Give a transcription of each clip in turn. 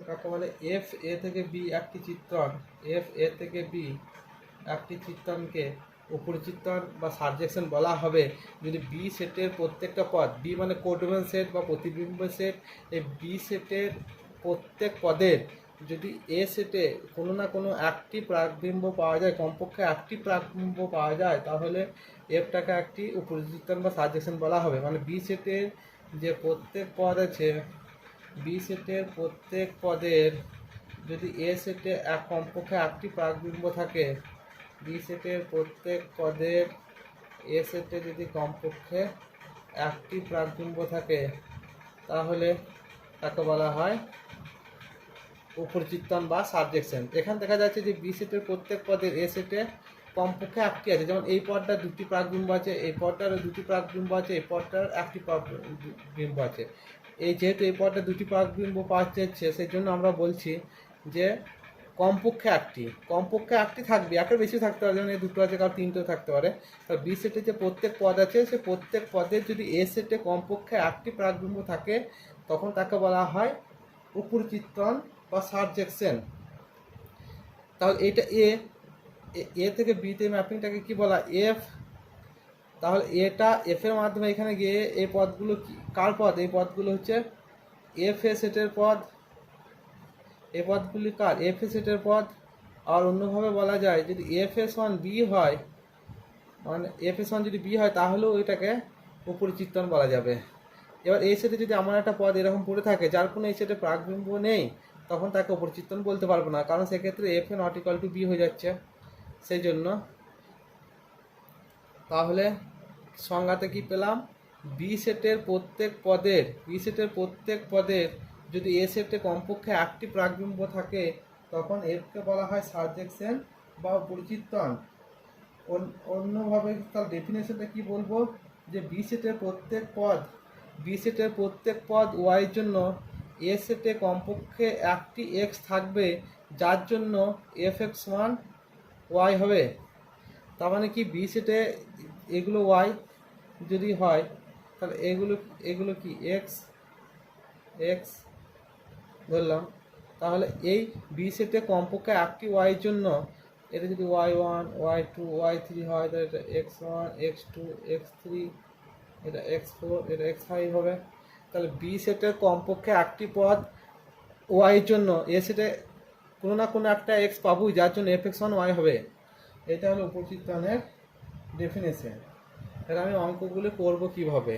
কাকে বলে? এফ এ থেকে বি একটি চিত্রণ, এফ এ থেকে বি একটি চিত্রণকে উপরিচিত্রণ বা সাবজেকশন বলা হবে যদি বি সেটের প্রত্যেকটা পদ, বি মানে কোডোমেন সেট বা প্রতিবিম্ব সেট, এই বি সেটের প্রত্যেক পদের যদি এ সেটে কোনো না কোনো একটি প্রাকবিম্ব পাওয়া যায়, কমপক্ষে একটি প্রাকবিম্ব পাওয়া যায়, তাহলে এফটাকে একটি উপরিচিত্রণ বা সাবজেকশন বলা হবে। মানে বি সেটের যে প্রত্যেক পদ আছে, বি সেটের প্রত্যেক পদের যদি এ সেটে কমপক্ষে একটি প্রাকবিম্ব থাকে, বি সেটের প্রত্যেক পদের এ সেটে যদি কমপক্ষে একটি প্রাকবিম্ব থাকে, তাহলে তাকে বলা হয় উপরিচিত্রণ বা সাবজেকশন। এখানে দেখা যাচ্ছে যে বি সেটের প্রত্যেক পদের এ সেটে কমপক্ষে একটি আছে, যেমন এই পদটার দুটি প্রাকবিম্ব আছে, এই পদটারও দুটি প্রাকবিম্ব আছে, এই পদটার একটি প্রাকবিম্ব আছে। এই যেহেতু এই পদটা দুটি প্রাকবিম্ব পাওয়া যাচ্ছে, সেই জন্য আমরা বলছি যে কমপক্ষে একটি থাকবে, একের বেশি থাকতে পারে, যেমন এই দুটো আছে, কারণ তিনটেও থাকতে পারে। আর বি সেটে যে প্রত্যেক পদ আছে, সে প্রত্যেক পদের যদি এ সেটে কমপক্ষে একটি প্রাকবিম্ব থাকে, তখন তাকে বলা হয় উপরিচিত্রণ বা সাবজেকশন। তাহলে এটা এ থেকে বিতে ম্যাপিংটাকে কি বলা? এফ। তাহলে এটা এফ এর মাধ্যমে এখানে গিয়ে এই পদগুলো কি কার পদ? এই পদগুলো হচ্ছে এফ এ সেটের পদ। এই পদগুলি কার? এফ এ সেটের পদ। আর অন্যভাবে বলা যায়, যদি এফ এস ওয়ান বি হয়, মানে এফ এস ওয়ান যদি বি হয়, তাহলেও এটাকে উপরিচিত্রণ বলা যাবে। এবার এই সেটে যদি আমার একটা পদ এরকম পড়ে থাকে যার কোনো এই সেটে প্রাকবিম্ব নেই, তখন তাকে উপরিচিত্রণ বলতে পারবো না, কারণ সেক্ষেত্রে f a not equal to b হয়ে যাচ্ছে। সেই জন্য তাহলে সংজ্ঞাতে কি পেলাম? বি সেটের প্রত্যেক পদের যদি এ সেটে কমপক্ষে একটি প্রাকবিম্ব থাকে, তখন এফকে বলা হয় সাবজেকশন বা উপরিচিত্রণ। অন্যভাবে তার ডেফিনেশনটা কি বলবো? যে বি সেটের প্রত্যেক পদ ওয়াইয়ের জন্য এ সেটে কমপক্ষে একটি এক্স থাকবে, যার জন্য এফ এক্স ওয়ান ওয়াই হবে। তার মানে কি, বি সেটে এগুলো ওয়াই যদি হয়, তাহলে এগুলো কি এক্স ধরলাম। তাহলে এই বি সেটে কমপক্ষে একটি ওয়াইয়ের জন্য এটা যদি y one, y two, y three হয়, তাহলে এটা x one, x two, x three, এটা এক্স ফোর, এটা এক্স ফাইভ হবে। তাহলে বি সেটের কমপক্ষে একটি পদ ওয়াইয়ের জন্য এ সেটে কোনো না কোনো একটা এক্স পাবই, যার জন্য এফ এক্স ওয়ান ওয়াই হবে। এটা হলো উপরিচিত্রণের ডেফিনেশন। তাহলে আমি অঙ্কগুলো করব কিভাবে,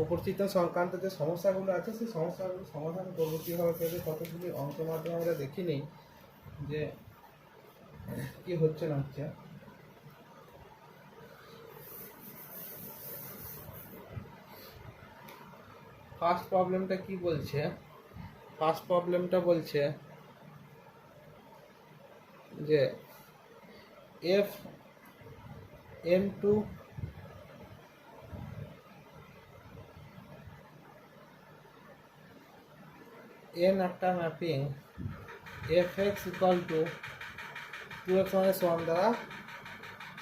উপরিচিত্রণ সংক্রান্ত যে সমস্যাগুলো আছে সেই সমস্যাগুলো সমাধান করবো কীভাবে করে, কতগুলি অঙ্কের মাধ্যমে আমরা দেখি নিই যে কি হচ্ছে না হচ্ছে। ফার্স্ট প্রবলেমটা কি বলছে? ফার্স্ট প্রবলেমটা বলছে যে এফ এম টু এন একটা mapping F x equal to 2x - 1 দ্বারা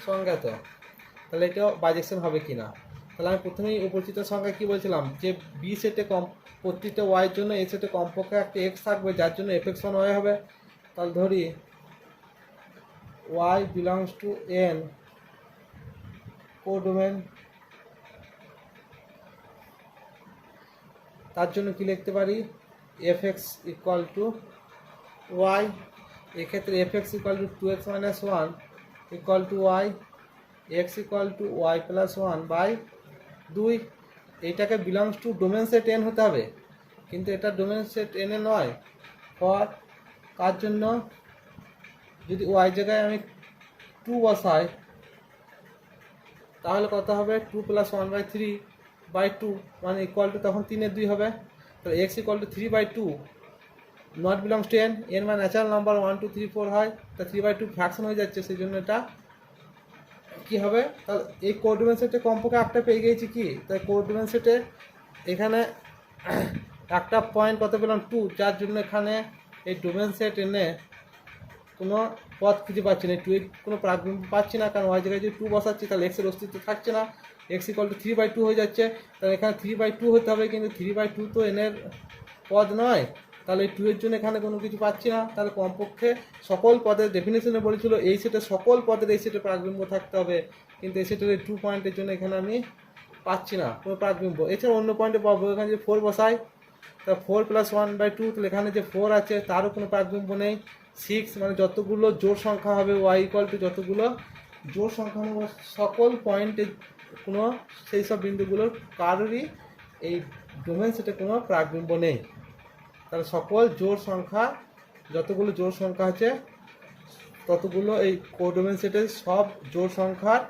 সংজ্ঞাত, তাহলে এটাও বাইজেকশন হবে কি না? তাহলে আমি প্রথমেই উপরিচিত সংখ্যা কি বলছিলাম, যে বি সেটে প্রতিটা ওয়াইয়ের জন্য এ সেটে কমপক্ষে একটা এক্স থাকবে, যার জন্য এফ এক্স ওয়ান ওয়াই হবে। তাহলে ধরি Y belongs to N codomain, তার জন্য কি লিখতে পারি? F x equal to Y. এক্ষেত্রে F x equal to 2x - 1 equal to Y, X equal to Y plus 1 by 2। এইটাকে belongs to domain set N হতে হবে, কিন্তু এটা ডোমেন সেট এন এ নয়। ফর কার জন্য? যদি ওয়াই জায়গায় আমি 2 বসাই, তাহলে কত হবে? 2 + 1/3/2 মানে ইকুয়াল টু তখন 3 এর 2 হবে। তাহলে x equal two 3/2 not belongs to N, N মানে ন্যাচারাল নাম্বার 1 2 3 4 হয়, তা 3/2 ফ্র্যাকশন হয়ে যাচ্ছে, সেই জন্য এটা কী হবে? তাহলে এই কোডোমেন সেটে কমপক্ষে একটা পেয়ে গিয়েছি কি, তাই কোডোমেন সেটে এখানে একটা পয়েন্ট কত পেলাম? 2, যার জন্য এখানে এই ডোমেন সেট এনে কোনো পথ খুঁজে পাচ্ছি না, 2 এর কোনো প্রাকবিম্ব পাচ্ছি না, কারণ ওয়াই জায়গায় যদি 2 বসাচ্ছি তাহলে এক্সের অস্তিত্ব থাকছে না, এক্স ইকুয়াল টু 3/2 হয়ে যাচ্ছে। তাহলে এখানে 3/2 হতে হবে, কিন্তু 3/2 তো এনের পদ নয়, তাহলে এই 2 এর জন্য এখানে কোনো কিছু পাচ্ছি না। তাহলে কমপক্ষে সকল পদের ডেফিনেশনে বলেছিল এই সেটের সকল পদের এই সেটের প্রাকবিম্ব থাকতে হবে, কিন্তু এই সেটের এই 2 পয়েন্টের জন্য এখানে আমি পাচ্ছি না কোনো প্রাকবিম্ব। এছাড়া অন্য পয়েন্টে পাবো, এখানে যে 4 বসাই তা 4 + 1/2, তাহলে এখানে যে 4 আছে তারও কোনো প্রাকবিম্ব নেই। 6 মানে যতগুলো জোড় সংখ্যা হবে y = যতগুলো জোড় সংখ্যা নেব সকল পয়েন্টে কোনো সেই সব বিন্দুগুলোর কারোরই এই ডোমেন সেটে কোনো প্রাকবিম্ব নেই। তাহলে সকল জোড় সংখ্যা যতগুলো জোড় সংখ্যা আছে ততগুলো এই কোডোমেন সেটের সব জোড় সংখ্যার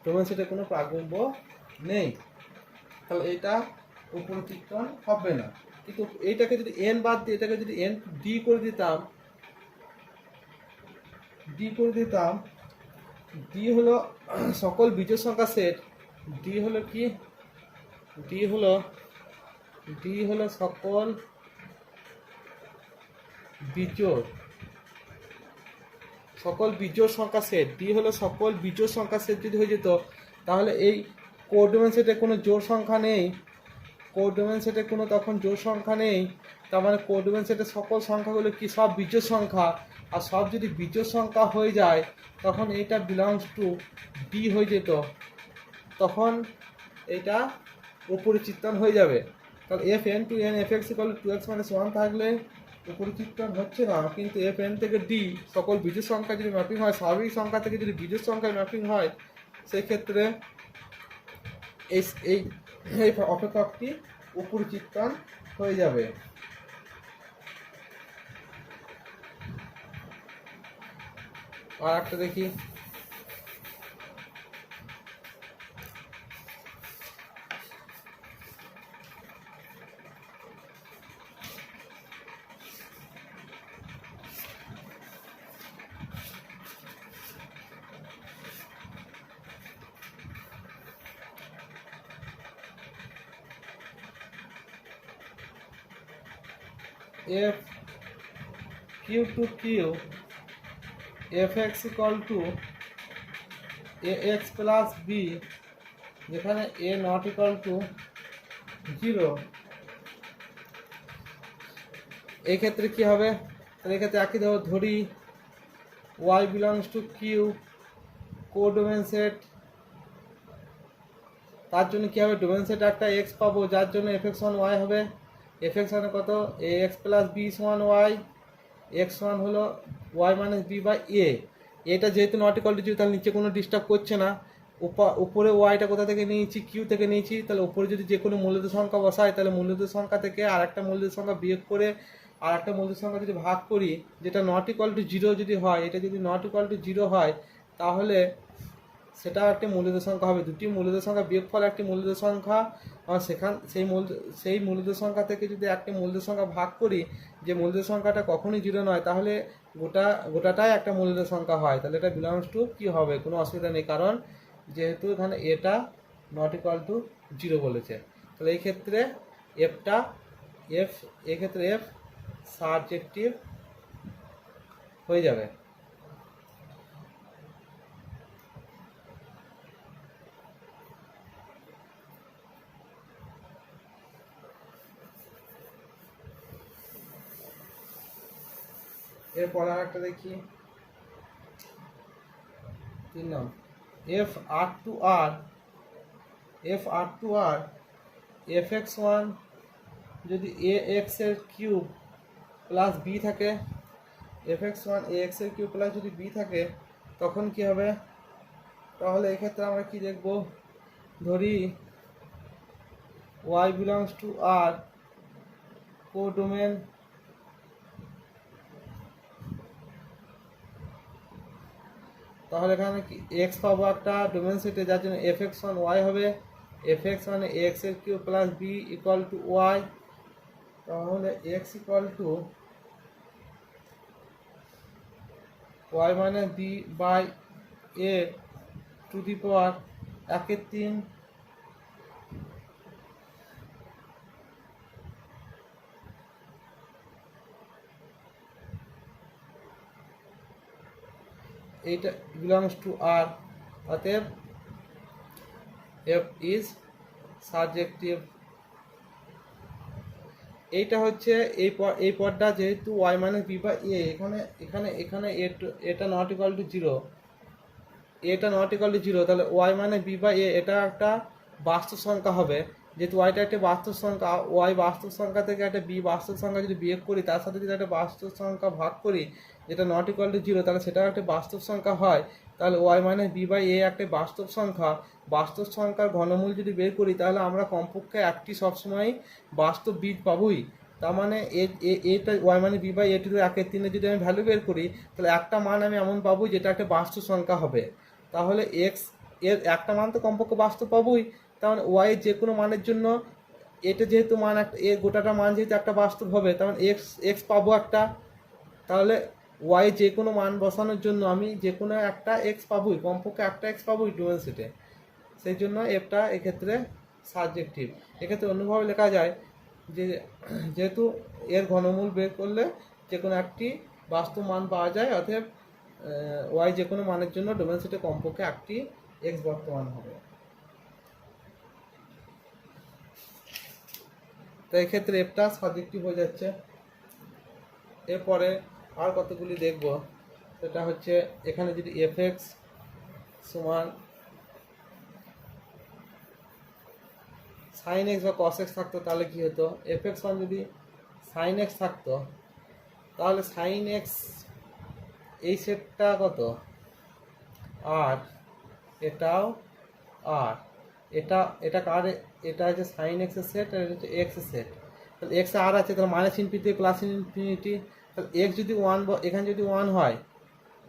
ডোমেন সেটে কোনো প্রাকবিম্ব নেই। তাহলে এটা উপরে চিত্রণ হবে না। কিন্তু এইটাকে যদি n বাদ দিয়ে এটাকে যদি n d করে দিতাম, d হলো সকল বিজোড় সংখ্যা সেট, d হলো কি, d হলো সকল বিজোড় সংখ্যা সেট, d হলো সকল বিজোড় সংখ্যা সেট যদি হয়ে যেত তাহলে এই কোডোমেন সেটে কোনো জোড় সংখ্যা নেই, কোডোমেন সেটে কোনো তখন জোড় সংখ্যা নেই। তার মানে কোডোমেন সেটের সকল সংখ্যাগুলো কি সব বিজোড় সংখ্যা, আর সব যদি বিজোড় সংখ্যা হয়ে যায় তখন এইটা বিলংস টু ডি হয়ে যেত, তখন এইটা উপরে চিত্রণ হয়ে যাবে। তাহলে fn to n fx = 2x - 1 থাকলে উপরে চিত্রণ হচ্ছে না, কিন্তু fn থেকে d সকল বিজোড় সংখ্যা যদি ম্যাপিং হয়, স্বাভাবিক সংখ্যা থেকে যদি বিজোড় সংখ্যায় ম্যাপিং হয় সেই ক্ষেত্রে এই অপেক্ষকটি উপরে চিত্রণ হয়ে যাবে। আর একটা দেখি, f q to q fx = ax + b, যেখানে a not equal to 0, এই ক্ষেত্রে কি হবে? তাহলে এক্ষেত্রে একই ধরি y belongs to q codomain set, তার জন্য কি হবে ডোমেন সেট একটা x পাবো যার জন্য fx1 y হবে। fx1 কত, ax + b = y, x1 হলো y - b/a, এটা যেহেতু নট ইকুয়াল টু 0 তাহলে নিচে কোনো ডিস্টার্ব করছে না। উপরে ওয়াইটা কোথা থেকে নিয়েছি, কিউ থেকে নিয়েছি, তাহলে উপরে যদি যে কোনো মূল্যদ সংখ্যা বসাই তাহলে মূল্যদ সংখ্যা থেকে আরেকটা মূল্যদ সংখ্যা বিয়োগ করে আরেকটা মূল্যদ সংখ্যা যদি ভাগ করি, যেটা নট ইকুয়াল টু 0 যদি হয়, এটা যদি নট ইকুয়াল টু 0 হয় তাহলে সেটাও একটি মূল্যদ সংখ্যা হবে। দুটি মূল্যদ সংখ্যা বিয়োগফল একটি মূল্যদ সংখ্যা, আর সেই মূল্যদ সংখ্যা থেকে যদি একটি মূল্যদ সংখ্যা ভাগ করি, যে মূল্যদ সংখ্যাটা কখনোই 0 নয়, তাহলে গোটাটাই একটা মূল্যদ সংখ্যা হয়। তাহলে এটা বিলংস টু কি হবে, কোনো অসুবিধা নেই, কারণ যেহেতু এখানে এটা নট ইকুয়াল টু 0 বলেছে। তাহলে এই ক্ষেত্রে এফ সাবজেক্টিভ হয়ে যাবে। এরপর আর একটা দেখি, 3 নম্বর f r to r fx1 যদি ax এর কিউব প্লাস b থাকে, fx1 ax এর কিউব প্লাস যদি b থাকে তখন কি হবে? তাহলে এক্ষেত্রে আমরা কি দেখব, ধরি y belongs to r codomain, তাহলে এখানে কি x পাবো একটা ডোমেন সেটে যার জন্য fx1 y হবে, fx1 ax এর কিউব প্লাস b = y, তাহলে x = y - b/a to the power 1/3, এইটা বিলংস টু আর, অতএব f ইজ সাবজেক্টিভ। এইটা হচ্ছে এই পদটা যেহেতু ওয়াই মাইনাস বি বাই এ, এখানে এখানে এখানে এটা নট ইকুয়াল টু জিরো, এটা নট ইকুয়াল টু জিরো, তাহলে ওয়াই মানে বি বাই এ এটা একটা বাস্তব সংখ্যা হবে। যেহেতু ওয়াইটা একটা বাস্তব সংখ্যা, ওয়াই বাস্তব সংখ্যা থেকে একটা বি বাস্তব সংখ্যা যদি বিয়োগ করি, তার সাথে যদি একটা বাস্তব সংখ্যা ভাগ করি যেটা নট ইকুয়াল টু জিরো, তাহলে সেটাও একটা বাস্তব সংখ্যা হয়। তাহলে ওয়াই মানে বি বাই এ একটা বাস্তব সংখ্যা। বাস্তব সংখ্যার ঘনমূল যদি বের করি তাহলে আমরা কমপক্ষে একটি সবসময় বাস্তব বিট পাবোই। তার মানে এটা ওয়াই মানে বি বাই এ টু একের তিনে যদি আমি ভ্যালু বের করি তাহলে একটা মান আমি এমন পাবো যেটা একটা বাস্তব সংখ্যা হবে। তাহলে এক্স এর একটা মান তো কমপক্ষে বাস্তব পাবোই, তার মানে ওয়াই যে কোনো মানের জন্য এটা যেহেতু মান একটা এ গোটাটা মান যেহেতু একটা বাস্তব হবে, তার মানে এক্স এক্স পাবো একটা। তাহলে ওয়াই যে কোনো মান বসানোর জন্য আমি যে কোনো একটা এক্স পাবোই, কমপক্ষে একটা এক্স পাবোই ডুয়েল সেটে। সেই জন্য এফটা এক্ষেত্রে সাবজেক্টিভ। এক্ষেত্রে অন্যভাবে লেখা যায় যে যেহেতু এর ঘনমূল বের করলে যে কোনো একটি বাস্তব মান পাওয়া যায়, অতএব ওয়াই যে কোনো মানের জন্য ডোমেন সেটে কমপক্ষে একটি এক্স বর্তমান হবে। তো এক্ষেত্রে এফটা সাবজেক্টিভ হয়ে যাচ্ছে। এরপরে আর কতগুলি দেখব, সেটা হচ্ছে এখানে যদি এফ এক্স সমান সাইন এক্স বা কস এক্স থাকতো তাহলে কী হতো, এফ এক্স মান যদি সাইন এক্স থাকতো তাহলে সাইন এক্স এই সেটটা কত আর এটাও আর এটা এটা কার, এটা হচ্ছে সাইন এক্সের সেট আর এটা হচ্ছে এক্সের সেট। তাহলে এক্স আর আছে, তাহলে মাইনাস ইনফিনিটি প্লাস ইনফিনিটি, তাহলে এক্স যদি ওয়ান, এখানে যদি ওয়ান হয়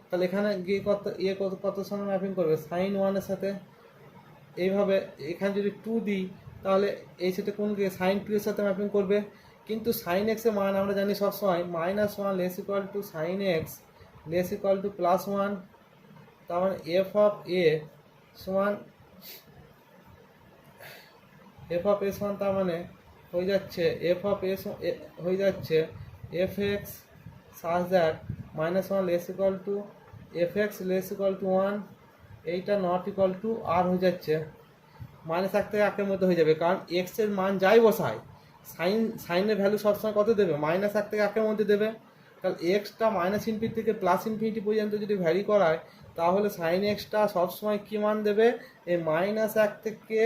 তাহলে এখানে গিয়ে কত কত সঙ্গে ম্যাপিং করবে সাইন ওয়ানের সাথে। এইভাবে এখানে যদি টু দিই তাহলে এই সেটে কোন গিয়ে সাইন টু এর সাথে ম্যাপিং করবে। কিন্তু সাইন এক্সের মান আমরা জানি সবসময় minus one less equal to sine x less equal to plus one. তার মানে এফ অফ এ সমান এফ অফ এস ওয়ান, তার মানে হয়ে যাচ্ছে এফ অফ এস হয়ে যাচ্ছে F x such that minus one less equal two F x less equal two one, এইটা নট ইকুয়াল টু আর হয়ে যাচ্ছে মাইনাস এক থেকে একের মধ্যে হয়ে যাবে, কারণ এক্সের মান যাই বসায় সাইনের ভ্যালু সবসময় কত দেবে, মাইনাস এক থেকে একের মধ্যে দেবে। তাহলে এক্সটা মাইনাস ইনফিনিটি থেকে প্লাস ইনফিনিটি পর্যন্ত যদি ভ্যারি করায় তাহলে সাইন এক্সটা সবসময় কী মান দেবে, এই মাইনাস এক থেকে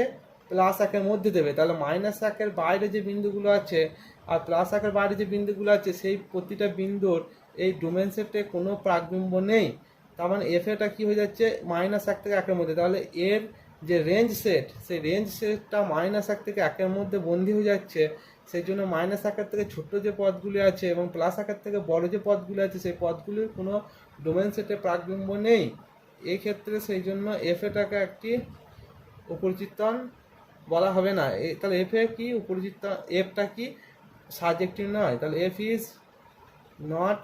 প্লাস একের মধ্যে দেবে। তাহলে মাইনাস একের বাইরে যে বিন্দুগুলো আছে আর প্লাস একের বাইরে যে বিন্দুগুলো আছে সেই প্রতিটা বিন্দুর এই ডোমেন সেটে কোনো প্রাকবিম্ব নেই। তার মানে এফ এটা কী হয়ে যাচ্ছে মাইনাস এক থেকে একের মধ্যে, তাহলে এর যে রেঞ্জ সেট সেই রেঞ্জ সেটটা মাইনাস এক থেকে একের মধ্যে বন্দী হয়ে যাচ্ছে। সেই জন্য মাইনাস একের থেকে ছোট্ট যে পদগুলি আছে এবং প্লাস একের থেকে বড় যে পদগুলি আছে সেই পদগুলির কোনো ডোমেন সেটে প্রাকবিম্ব নেই। এই ক্ষেত্রে সেই জন্য এফ এটাকে একটি উপরিচিত্তন বলা হবে না। তাহলে এফ এ কি উপরিচিত্তন, এফটা কি সাবজেক্টিভ নয়, তাহলে এফ ইজ নট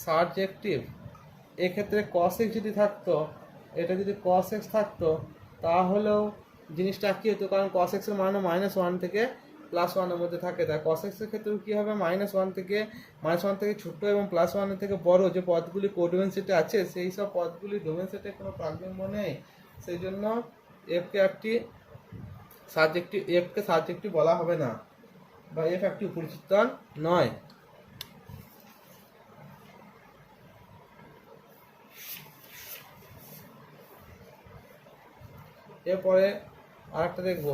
সাবজেক্টিভ। এক্ষেত্রে কস এক্স যদি থাকতো, এটা যদি কস এক্স থাকতো তাহলেও জিনিসটা কী হতো, কারণ কস এক্সের মানও মাইনাস ওয়ান থেকে প্লাস ওয়ানের মধ্যে থাকে। তাই কস এক্সের ক্ষেত্রেও কী হবে মাইনাস ওয়ান থেকে ছোটো এবং প্লাস ওয়ানের থেকে বড় যে পদগুলি কোডোমেন সেটে আছে সেই সব পদগুলি ডোমেন সেটে কোনো প্রাকবিম্ব নেই। সেই জন্য এফকে একটি সাবজেক্টিভ বলা হবে না, বা এফ একটি উপরিচিত্তন নয়। এরপরে আরেকটা দেখব,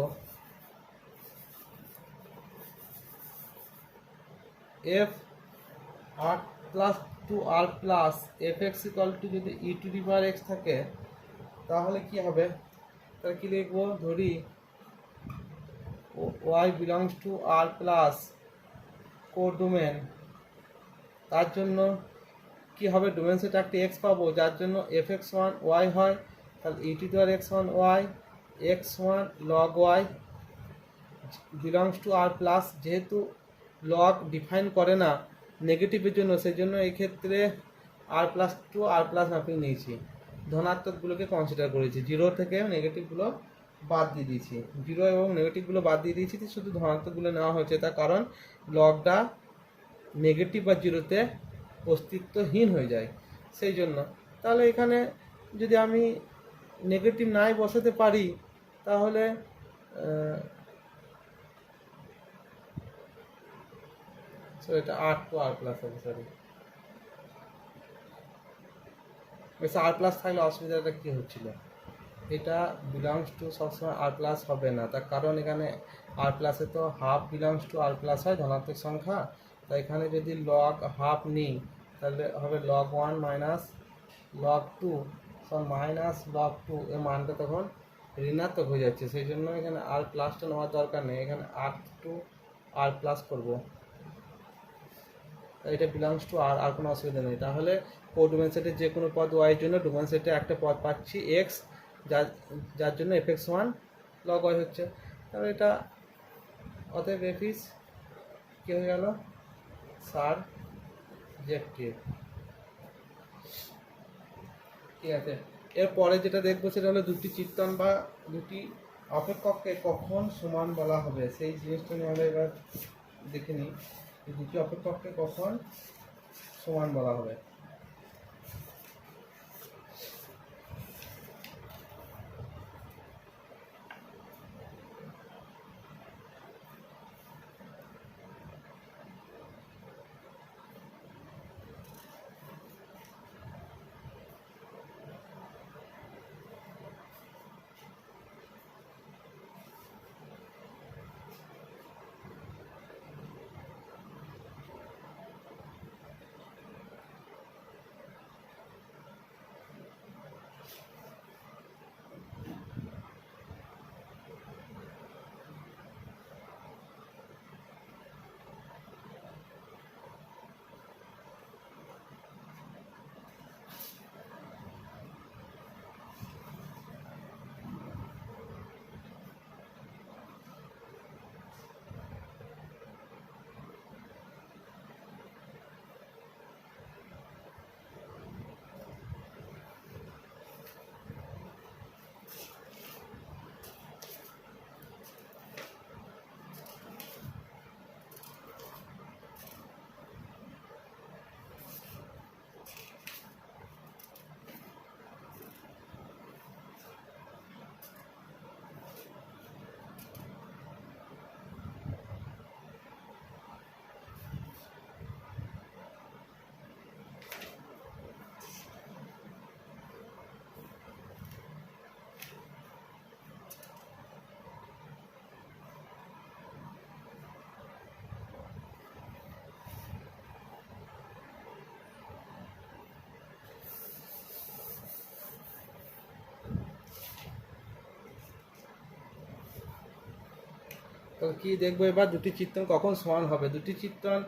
f R plus to R plus f x equal to যদি e to the power x থাকে তাহলে কি হবে, তাহলে কি লিখবো, ধরি Y belongs to R plus codomain, তার জন্য কি হবে ডোমেন সেট একটা এক্স পাবো যার জন্য এফ এক্স ওয়ান ওয়াই হয়। তাহলে E to the power X one Y X one log Y belongs to R plus, যেহেতু লগ ডিফাইন করে না নেগেটিভের জন্য সেই জন্য এই ক্ষেত্রে R plus to R plus mapping নিয়েছি, ধনাত্মকগুলোকে কনসিডার করেছি, জিরো থেকে নেগেটিভগুলো বাদ দিয়ে দিয়েছি, জিরো এবং নেগেটিভগুলো বাদ দিয়ে দিয়েছি, শুধু ধনাত্মকগুলো নেওয়া হয়েছে। তার কারণ লগটা নেগেটিভ বা জিরোতে অস্তিত্বহীন হয়ে যায় সেই জন্য। তাহলে এখানে যদি আমি নেগেটিভ নাই বসাতে পারি তাহলে সো এটা আর টু আর প্লাস হবে, সরি বেশ আর প্লাস থাকলে অসুবিধাটা কী হচ্ছিল, এটা বিলংস টু সবসময় আর প্লাস হবে না, তার কারণ এখানে আর প্লাসে তো half belongs to R plus হয় ধনাত্মক সংখ্যা, তাই এখানে যদি লগ হাফ নিই তাহলে হবে log one minus log two minus log two, এর মানটা তখন ঋণাত্মক হয়ে যাচ্ছে, সেই জন্য এখানে আর প্লাসটা নেওয়ার দরকার নেই, এখানে আর টু আর প্লাস করবো, এটা বিলংস টু আর, আর কোনো অসুবিধা নেই। তাহলে ডোমেন সেটের যে কোনো পদ ওয়াইয়ের জন্য ডোমেন সেটে একটা পদ পাচ্ছি এক্স, যার জন্য f x one log y হচ্ছে, তাহলে এটা অতএব এফ ইস কী হয়ে গেল সারজেক্টিভ। ঠিক আছে, এরপরে যেটা দেখবো সেটা হলো দুটি চিত্তন বা দুটি অপেক্ষককে কখন সমান বলা হবে, সেই জিনিসটা নিয়ে আমরা এবার দেখে নিই দুটি অপেক্ষককে কখন সমান বলা হবে। তো কি দেখবো এবার দুটি চিত্রণ কখন সমান হবে, দুটি চিত্রণ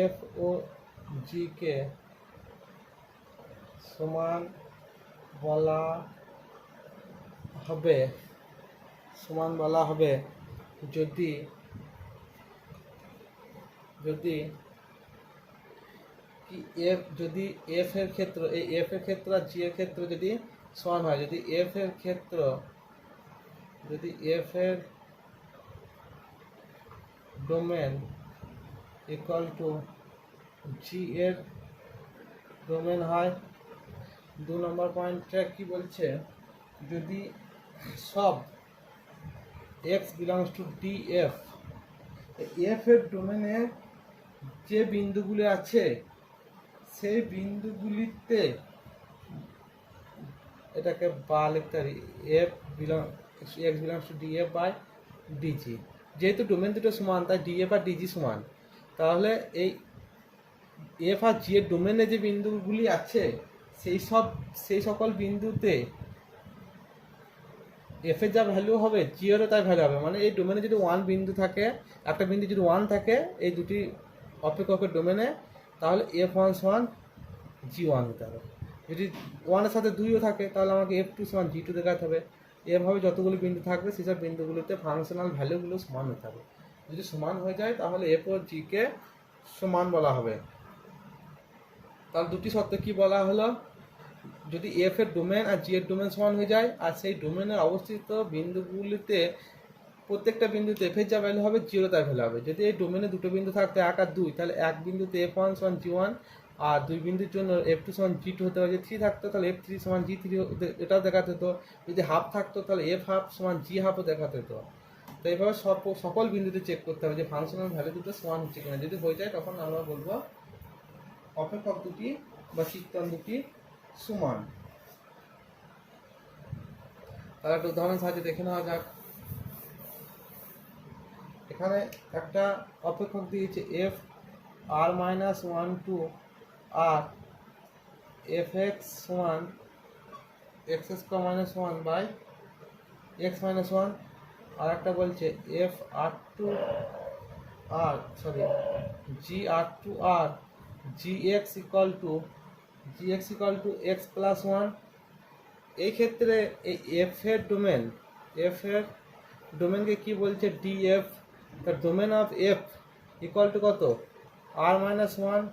এফ ও জি কে সমান বলা হবে যদি কি এফ যদি এফ এর ক্ষেত্র এই এফ এর ক্ষেত্র আর জি এর ক্ষেত্র যদি সমান হয়, যদি এফ এর ক্ষেত্র এফ এর ডোমেন ইকুয়াল টু জি এর ডোমেন হয়। 2 নম্বর পয়েন্টটা কি বলছে, যদি সব x belongs to d F এর ডোমেনে যে বিন্দুগুলি আছে সেই বিন্দুগুলিতে এটাকে বা লিখতে পারি x belongs to d f by d g, যেহেতু ডোমেন দুটো সমান তাই ডি এফ আর ডিজি সমান, তাহলে এই এফ আর জি এর ডোমেনে যে বিন্দুগুলি আছে সেই সকল বিন্দুতে এফ এর যা ভ্যালু হবে জি এরও তাই ভ্যালু হবে, মানে এই ডোমেনে যদি 1 বিন্দু থাকে, একটা বিন্দু যদি 1 থাকে এই দুটি অপেক্ষকের ডোমেনে, তাহলে এফ ওয়ান সমান জি ওয়ান হতে হবে, যদি 1-এর সাথে 2ও থাকে তাহলে আমাকে এফ টু সমান জি টু দেখাতে হবে, এভাবে যতগুলো বিন্দু থাকবে সেসব বিন্দুগুলোতে ফাংশনাল ভ্যালুগুলো সমান হতে হবে, যদি সমান হয়ে যায় তাহলে এফ ও জিকে সমান বলা হবে। তাহলে দুটি শর্তে কি বলা হলো, যদি এফ এর ডোমেন আর জি এর ডোমেন সমান হয়ে যায় আর সেই ডোমেনের অবস্থিত বিন্দুগুলিতে প্রত্যেকটা বিন্দুতে এফ এর যা ভ্যালু হবে জিরো তার ভ্যালু হবে, যদি এই ডোমেনে দুটো বিন্দু থাকতে 1 আর 2 তাহলে এক বিন্দুতে এফ ওয়ান সমান জি ওয়ান আর দুই বিন্দুর জন্য F2 সমান G2 হতে হবে, যদি 3 থাকতো তাহলে F3 সমান G3 এটাও দেখাতে হতো, যদি হাফ থাকতো তাহলে F হাফ সমান G হাফও দেখাতে হতো। তো এইভাবে সকল বিন্দুতে চেক করতে হবে যে ফাংশনাল ভ্যালু দুটো সমান হচ্ছে কিনা। যদি হয়ে যায় তখন আমরা বলবো অপেক্ষক দুটি বা কীর্তন দুটি সমান। তাহলে একটা উদাহরণ সাহায্যে দেখে নেওয়া যাক। এখানে একটা অপেক্ষক দিয়েছে F r-1 to r fx সমান x square minus 1 by x minus 1, আর একটা বলছে F r2 r g r2 r gx equal to x plus 1। এই ক্ষেত্রে এই f এর ডোমেনকে কি বলছে df, the domain of f equal to কত r-1।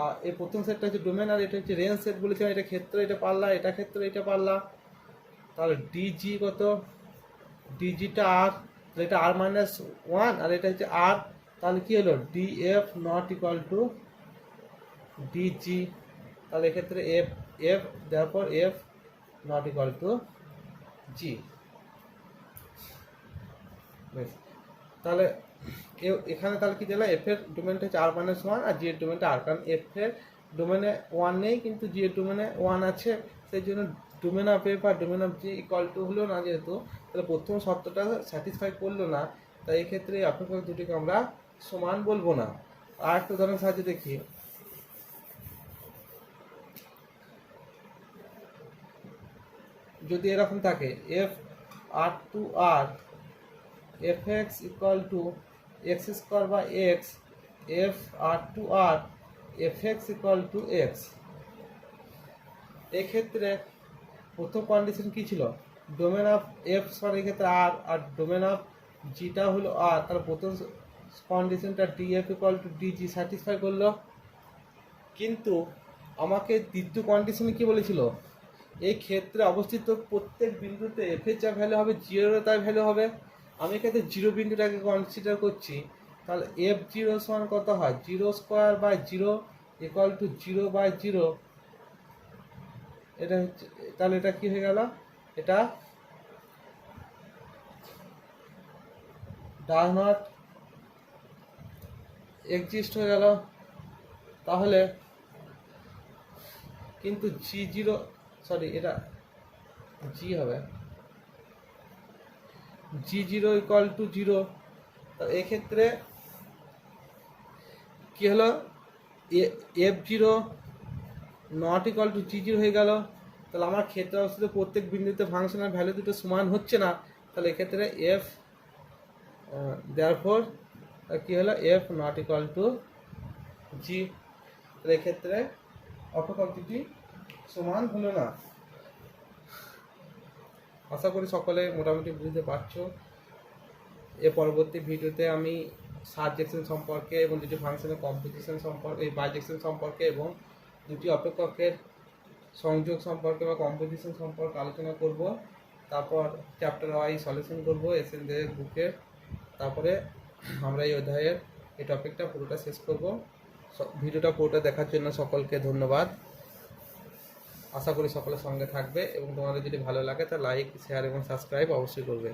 আর এই প্রথম সেটটা হচ্ছে ডোমেন আর এটা হচ্ছে রেঞ্জ সেট বলেছিলাম, এটা ক্ষেত্র, এটা পাল্লা, এটা ক্ষেত্র, এটা পাল্লা। তাহলে dg কত, dgটা r, এটা r-1 আর এটা হচ্ছে r, তাহলে কি হলো df not equal two dg। তাহলে এক্ষেত্রে f therefore f not equal two g। বেশ, তাহলে এখানে তাহলে কি দিলাম, এফ এর ডোমেনটা হচ্ছে r-1 আর জি এর ডোমেনটা r, কারণ এফ এর ডোমেনে 1 নেই কিন্তু জি এর ডোমেনে 1 আছে, সেই জন্য ডোমেন অফ এফ আর domain of G equal to হলো না যেহেতু, তাহলে প্রথম শর্তটা স্যাটিসফাই করলো না, তাই এক্ষেত্রে এই অপেক্ষক দুটিকে আমরা সমান বলবো না। আর একটা উদাহরণ সাহায্যে দেখি। যদি এরকম থাকে F r2 r fx equal to X square বা X, F r2 r fx equal to X. এক্ষেত্রে প্রথম কন্ডিশন কি ছিল, ডোমেন অফ এফ সমান এক্ষেত্রে আর, আর ডোমেন অফ জিটা হলো আর, তাহলে প্রথম কন্ডিশনটা DF equal to DG satisfy করলো। কিন্তু আমাকে দ্বিতীয় কন্ডিশনে কি বলেছিল, এই ক্ষেত্রে অবস্থিত প্রত্যেক বিন্দুতে এফ এর যা ভ্যালু হবে জিরোর তাই ভ্যালু হবে। আমি এক্ষেত্রে জিরো বিন্দুটাকে কনসিডার করছি, তাহলে এফ জিরো সমান কত হয়, 0² বাই 0 ইকুয়াল টু 0/0। এটা হচ্ছে, তাহলে এটা কি হয়ে গেল, এটা ডাজ নট এক্সিস্ট হয়ে গেল। তাহলে কিন্তু এটা জি হবে, g0 ইকুয়াল টু 0। এক্ষেত্রে কি হলো, f0 not equal two g0 হয়ে গেল। তাহলে আমার ক্ষেত্রে অবস্থিত প্রত্যেক বিন্দুতে ফাংশনাল ভ্যালু দুটো সমান হচ্ছে না, তাহলে এক্ষেত্রে f therefore কি হলো, f not equal two g। তাহলে এক্ষেত্রে অপেক্ষক দুটি সমান হলো না। আশা করি সকলে মোটামুটি বুঝতে পারছো। এর পরবর্তী ভিডিওতে আমি সাবজেকশন সম্পর্কে এবং দুটি ফাংশনের কম্পোজিশন সম্পর্কে, এই বাইজেকশন সম্পর্কে এবং দুটি অপেক্ষকের সংযোগ সম্পর্কে বা কম্পোজিশন সম্পর্কে আলোচনা করব। তারপর চ্যাপ্টার ওয়াইজ সলিউশন করব এসএনদের বুকের। তারপরে আমরা এই অধ্যায়ের এই টপিকটা পুরোটা শেষ করব। ভিডিওটা পুরোটা দেখার জন্য সকলকে ধন্যবাদ। আশা করি সকলের সঙ্গে থাকবে এবং তোমাদের যদি ভালো লাগে তা লাইক, শেয়ার এবং সাবস্ক্রাইব অবশ্যই করবে।